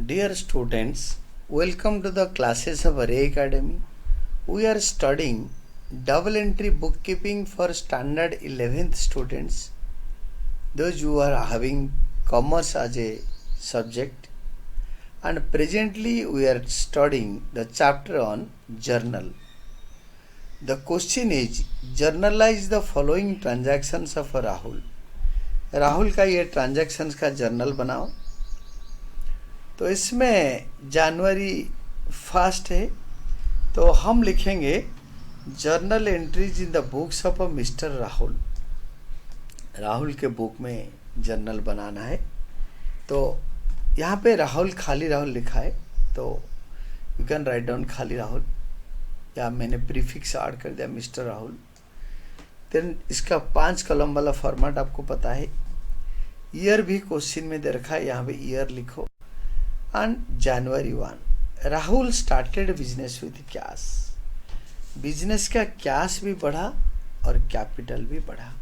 Dear students, welcome to the classes of Array Academy. We are studying double entry bookkeeping for standard 11th students, those who are having commerce as a subject, and presently we are studying the chapter on journal. The question is, journalize the following transactions of Rahul. Rahul का ये transactions का journal बनाओ. तो इसमें जनवरी 1 है, तो हम लिखेंगे journal entries in the books of mister Rahul. Rahul के बुक में जर्नल बनाना है. तो यहाँ पे राहुल खाली राहुल लिखा है, तो यू कैन राइट डाउन खाली राहुल, या मैंने प्रीफिक्स ऐड कर दिया मिस्टर राहुल. देन इसका 5 कॉलम वाला फॉर्मेट आपको पता है. ईयर भी क्वेश्चन में दे रखा है, यहाँ पे ईयर लिखो. And January 1 Rahul started business with cash. Business का कैश भी बढ़ा और कैपिटल भी बढ़ा.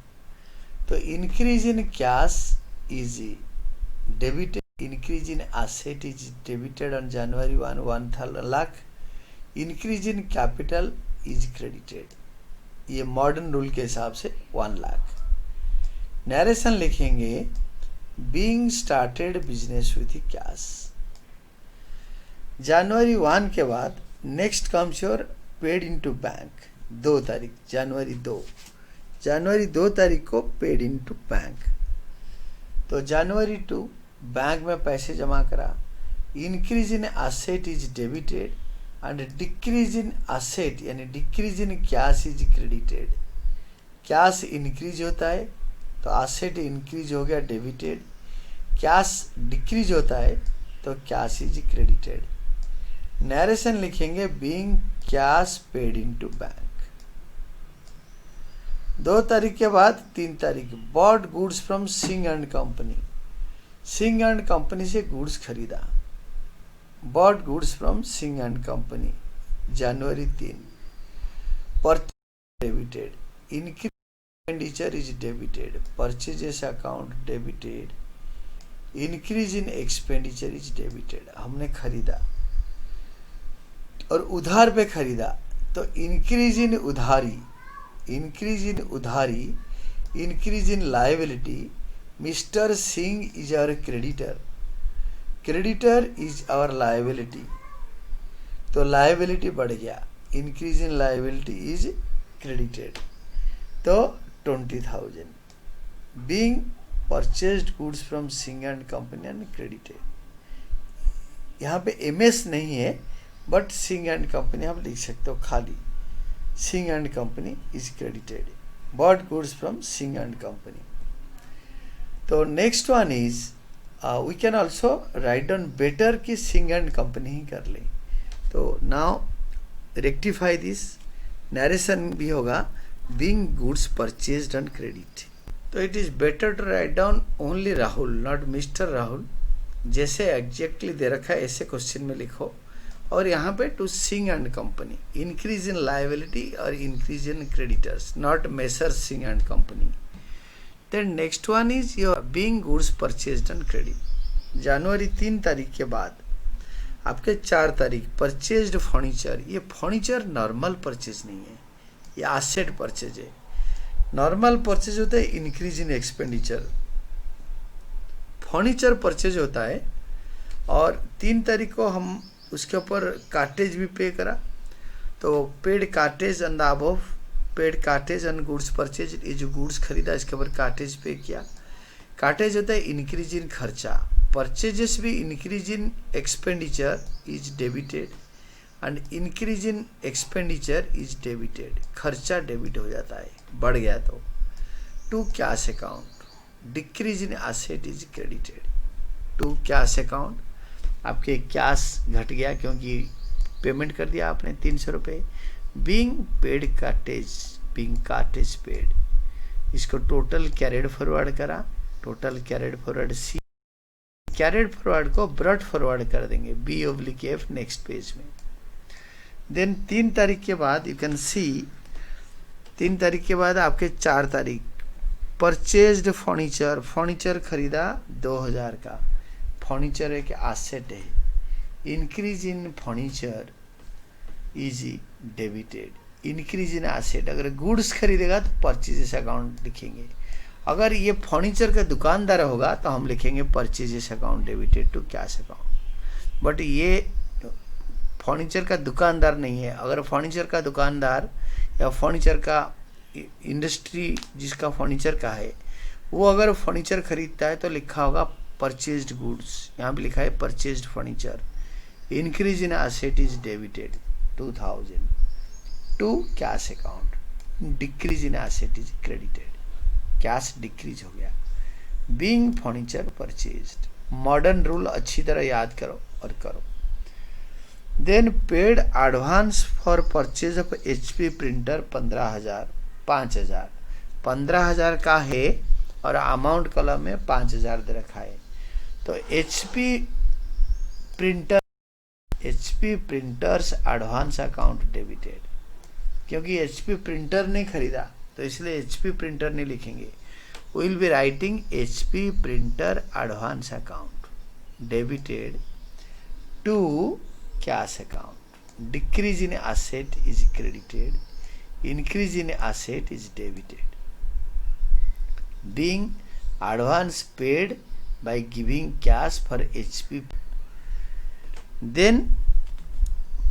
तो increase in cash is debited, increase in asset is debited on January 1 lakh. Increase in capital is credited. ये मॉडर्न रूल के हिसाब से 1 लाख. नरेशन लिखेंगे being started business with cash. जनवरी 1 के बाद next comes your paid into bank. 2 तारीख जनवरी 2 तारीख को पेड इनटू बैंक. तो जनवरी 2 बैंक में पैसे जमा करा. Increase in asset is debited and decrease in asset यानी decrease in cash is credited. Cash increase होता है तो एसेट इंक्रीज हो गया डेबिटेड. कैश डिक्रीज होता है तो कैश इज क्रेडिटेड. नरेशन लिखेंगे being cash paid into bank. 2 तारीख के बाद 3 तारीख bot goods from Singh and company. Singh and company से गुड्स खरीदा. Bot goods from Singh and company January 3. Purchase debited. Increase expenditure is debited. Purchases account debited. Increase in expenditure is debited. हमने खरीदा और उधार पे खरीदा, तो इंक्रीज इन उधारी, इंक्रीज इन उधारी, increase in liability. Mister Singh is our creditor. Creditor is our liability, तो लायबिलिटी बढ़ गया. Increase in liability is credited. तो 20,000 being purchased goods from Singh and company and credited. यहाँ पे एमएस नहीं है, बट सिंह एंड कंपनी आप लिख सकते हो खाली. Singh and company is credited. Bought goods from Singh and company. तो next one is we can also write down better कि सिंह एंड कंपनी ही कर ले. तो नाउ रेक्टिफाई दिस. नरेशन भी होगा being goods purchased on credit. तो it is better to write down only Rahul, not mister Rahul. जैसे exactly दे रखा है ऐसे क्वेश्चन में लिखो. और यहाँ पे to Singh and company, increase in liability और increase in creditors, not messrs Singh and company. Then next one is your being goods purchased on credit. जनवरी 3 तारीख के बाद आपके 4 तारीख परचेज्ड फर्नीचर. ये फर्नीचर नॉर्मल परचेज नहीं है, ये एसेट परचेज है. नॉर्मल परचेज होता है increase in expenditure, furniture purchase होता है. और 3 तारीख को हम उसके ऊपर कार्टेज भी पे करा. तो paid cartage on the above, paid cartage on goods purchase. ये जो गुड्स खरीदा इसके ऊपर कार्टेज पे किया. कार्टेज होता है इंक्रीज इन खर्चा. परचेजेस भी increase in expenditure is debited and increase in expenditure is debited. खर्चा डेबिट हो जाता है, बढ़ गया तो. To cash account, decrease in asset is credited. To cash account, आपके कैश घट गया क्योंकि पेमेंट कर दिया आपने 300 रुपये. Being paid cartage, being cartage paid. इसको टोटल कैरिड फॉरवर्ड करा. Total carried forward C. Carried forward को ब्रॉट फॉरवर्ड कर देंगे B/F नेक्स्ट पेज में. देन 3 तारीख के बाद यू कैन सी, 3 तारीख के बाद आपके 4 तारीख परचेज्ड फर्नीचर. फर्नीचर खरीदा 2000 का. फर्नीचर एक एसेट है, increase in furniture is debited. Increase in asset, अगर गुड्स खरीदेगा तो परचेजेस अकाउंट लिखेंगे। अगर ये फर्नीचर का दुकानदार होगा तो हम लिखेंगे purchases account debited to cash account. But ये फर्नीचर का दुकानदार नहीं है। अगर फर्नीचर का दुकानदार या फर्नीचर का इंडस्ट्री जिसका फर्नीचर का है, वो अगर फर्नीचर खरीदता है तो लिखा होगा परचेज्ड गुड्स। यहाँ पे लिखा है purchased furniture. Increase in asset is debited 2000 to cash account. Decrease in asset is credited, cash decrease हो गया। Being furniture purchased, modern rule अच्छी तरह याद करो और करो। Then paid advance for purchase of HP printer 15,000 5,000 15,000 का है और अमाउंट कॉलम में 5,000 दे रखा है। तो HP printers advance account debited, क्योंकि HP प्रिंटर ने खरीदा तो इसलिए HP प्रिंटर नहीं लिखेंगे। Will be writing HP printer advance account debited to cash account. Decrease in asset is credited, increase in asset is debited. Being advance paid by giving cash for HP। Then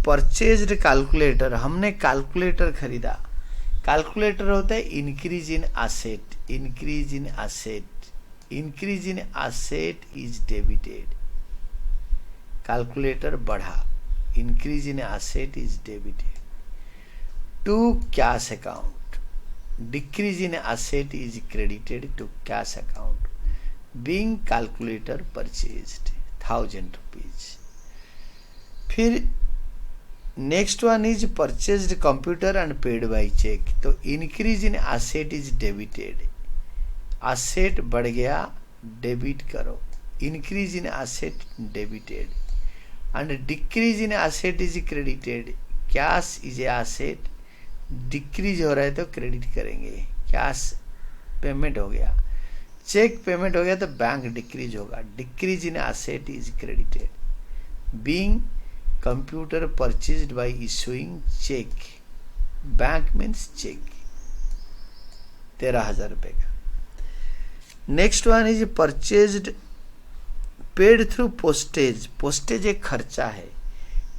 purchased calculator, हमने calculator खरीदा। Calculator होता है increase in asset, increase in asset, increase in asset is debited. Calculator बढ़ा, increase in asset is debited to cash account. Decrease in asset is credited to cash account. Being calculator purchased 1000 rupees. फिर next one is purchased computer and paid by cheque. तो increase in asset is debited, asset बढ़ गया, debit करो। Increase in asset debited and decrease in asset is credited. Cash is asset, decrease हो रहा है तो credit करेंगे। Cash payment हो गया, चेक पेमेंट हो गया तो बैंक डिक्रीज होगा। Decrease in asset is credited. Being computer purchased by issuing cheque, bank means cheque 13,000 रुपए का। Next one is purchased paid through postage. Postage एक खर्चा है।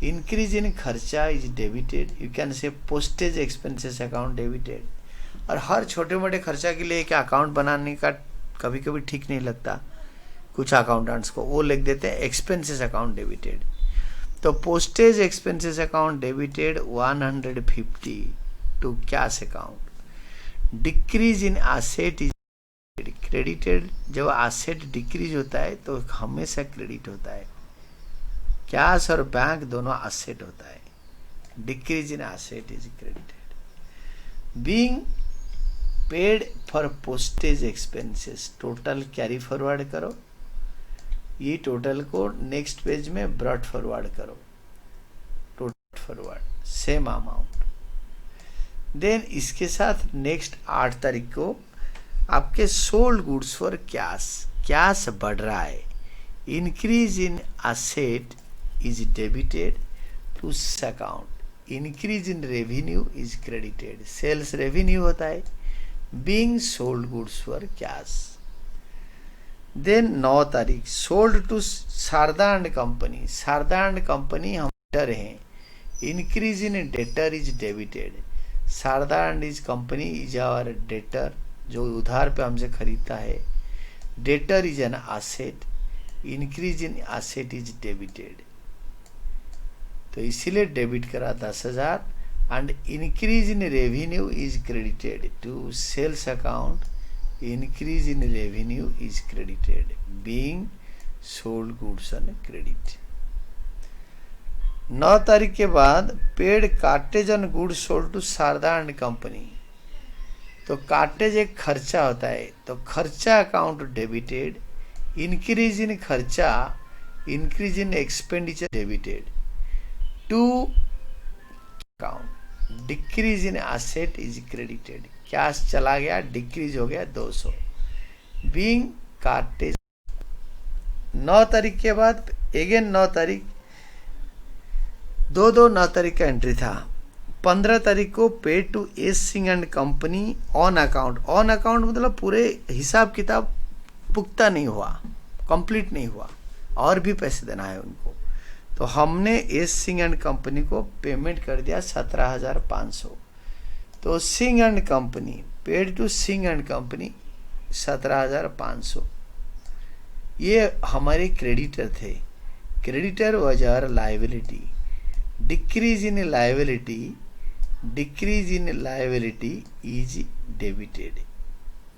इंक्रीज इन खर्चा is debited, you can say postage expenses account debited. और हर छोटे मोटे खर्चा के लिए एक अकाउंट बनाने का कभी कभी ठीक नहीं लगता कुछ अकाउंटेंट्स को, वो लिख देते हैं एक्सपेंसेस अकाउंट डेबिटेड। तो postage expenses account debited 150 to cash account. Decrease in asset is credited. जब एसेट डिक्रीज होता है तो हमेशा क्रेडिट होता है। कैश और बैंक दोनों एसेट होता है। Decrease in asset is credited. Being paid for postage expenses, total carry forward करो। ये टोटल को नेक्स्ट पेज में ब्रॉट फॉरवर्ड करो, total forward same amount. Then इसके साथ नेक्स्ट 8 तारीख को आपके sold goods for cash, cash बढ़ रहा है। Increase in asset is debited to account. Increase in revenue is credited, sales revenue होता है। Being sold goods for cash. Then 9 तारीख sold to Sharada and company. Sharada and company हम debtor हैं। Increase in debtor is debited. Sharada and is company is our debtor, जो उधार पे हमसे खरीदता है। Debtor is an asset, increase in asset is debited, तो इसीलिए डेबिट करा 10,000। And increase in revenue is credited to sales account. Increase in revenue is credited being sold goods on credit. 9 तारीख के बाद paid cartage on goods sold to Sharada and company. तो cartage एक खर्चा होता है, तो खर्चा अकाउंट डेबिटेड। इंक्रीज इन खर्चा, increase in expenditure debited to account. Decrease in asset is credited, cash चला गया, डिक्रीज हो गया 200 बीइंग कार्टेज। 9 तारीख के बाद अगेन 9 तारीख दो 9 तारीख का एंट्री था। 15 तारीख को pay to S Singh and company on account. On account मतलब पूरे हिसाब किताब पुख्ता नहीं हुआ, कंप्लीट नहीं हुआ, और भी पैसे देना है उनको। तो हमने एस सिंह एंड कंपनी को पेमेंट कर दिया 17,500। तो Singh and company paid to Singh and company 17,500। ये हमारे क्रेडिटर थे। Creditor was our liability. Decrease in liability is debited.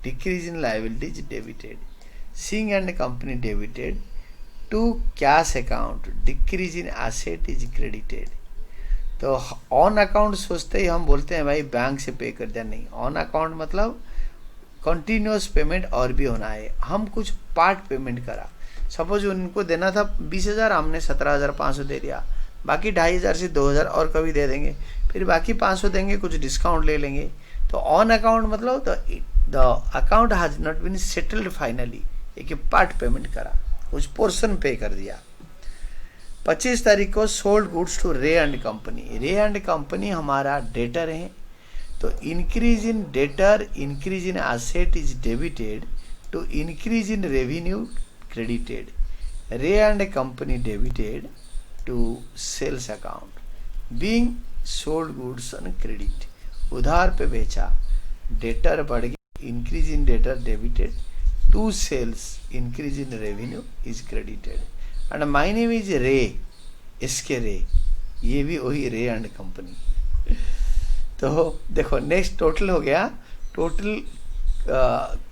Decrease in liability is debited. Singh and company debited to cash account. Decrease in asset is credited. तो on account सोचते ही हम बोलते हैं भाई बैंक से पे कर दिया, नहीं। ऑन अकाउंट मतलब कंटिन्यूस पेमेंट और भी होना है। हम कुछ पार्ट पेमेंट करा। सपोज उनको देना था 20,000, हमने 17,500 दे दिया, बाकी 2,500 से 2,000 और कभी दे देंगे, फिर बाकी 500 देंगे, कुछ डिस्काउंट ले लेंगे। तो ऑन अकाउंट मतलब the account has not been settled finally. एक पार्ट पेमेंट करा, कुछ पोर्शन पे कर दिया। 25 तारीख को sold goods to Ray and company. Ray and company हमारा डेटर है, तो increase in debtor, increase in asset is debited to increase in revenue credited. Ray and company debited to sales account being sold goods on credit. उधार पे बेचा, debtor बढ़ गया, increase in debtor debited to sales, increase in revenue is credited. And my name is Ray, SK Ray, ये भी वही रे and company. तो देखो नेक्स्ट टोटल हो गया। टोटल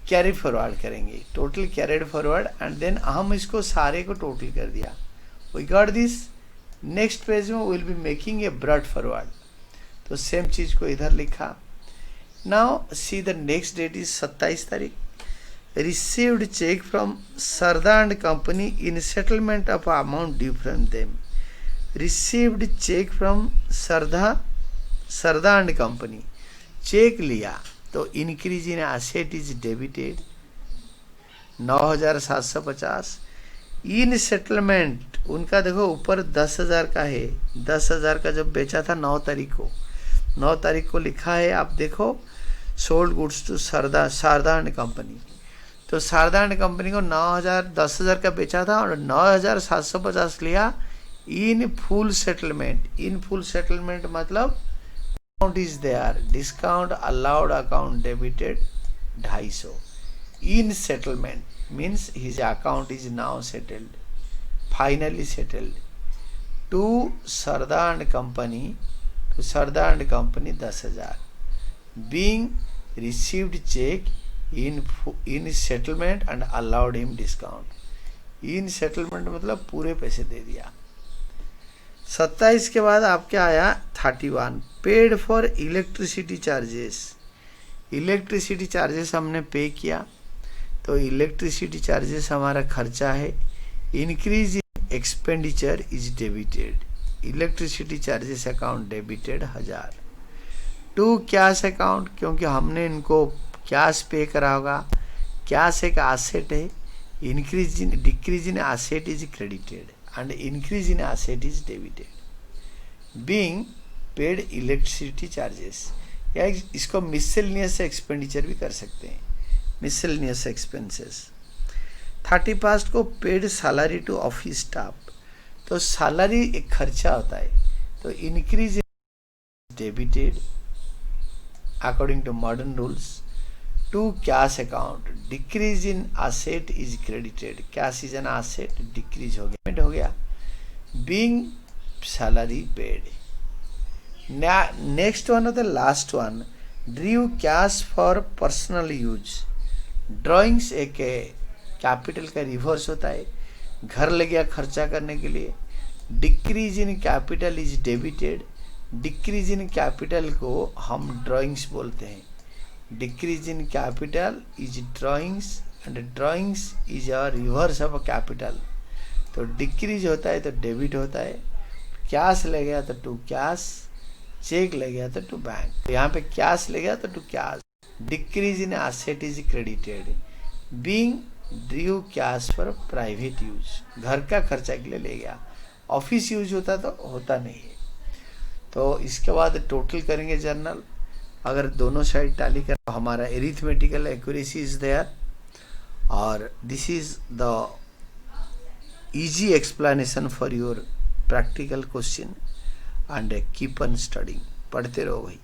कैरी फॉरवर्ड करेंगे, total carried forward, and then हम इसको सारे को टोटल कर दिया। We got this. Next page में will be making a brought forward. तो सेम चीज को इधर लिखा। Now see the next date is 27 तारीख। Received cheque from Sarda and company in settlement of amount due from them. Received cheque from Sarda and company, cheque लिया तो increase in asset is debited 9,750। In settlement उनका देखो ऊपर 10,000 का है। 10,000 का जब बेचा था 9 तारीख को, 9 तारीख को लिखा है, आप देखो sold goods to Sharada and company. तो शारदा एंड कंपनी को 10,000 का बेचा था और 9,750 लिया in full settlement. In full settlement मतलब account is there, discount allowed account debited 250। In settlement means his account is now settled, finally settled to Sarda and Company, 10,000 being received check in settlement and allowed him discount. in settlement मतलब पूरे पैसे दे दिया। 27 के बाद आपके आया 31 paid for electricity charges. Electricity charges हमने pay किया, तो इलेक्ट्रिसिटी चार्जेस हमारा खर्चा है। Increase in expenditure is debited. Electricity charges account debited 1000 to cash account, क्योंकि हमने इनको कैश पे करा होगा। कैश एक एसेट है। Increase in decrease in asset is credited and increase in asset is debited being paid electricity charges. या इसको मिसलेनियस एक्सपेंडिचर भी कर सकते हैं, मिसलेनियस एक्सपेंसेस। 31 को paid salary to office staff. तो सैलरी एक खर्चा होता है, तो increase in debited according to modern rules to cash account. Decrease in asset is credited. Cash is an asset, decrease हो गया being salary paid. Next one है the last one, drew cash for personal use. Drawings एक capital का reverse होता है, घर ले गया खर्चा करने के लिए। Decrease in capital is debited. Decrease in capital को हम ड्राइंग्स बोलते हैं। Decrease in capital is drawings and drawings is a reverse of capital. तो डिक्रीज होता है तो डेबिट होता है। कैश ले गया तो टू कैश, चेक ले गया तो टू बैंक। यहाँ पे कैश ले गया तो to cash. Decrease in asset is credited being drew cash for private use. घर का खर्चा के लिए ले गया, ऑफिस यूज होता तो होता नहीं है। तो इसके बाद टोटल करेंगे जर्नल। अगर दोनों साइड टैली कर तो हमारा एरिथमेटिकल एक्यूरेसी इज देयर। और this is the easy explanation for your practical question and keep on studying। पढ़ते रहो भाई।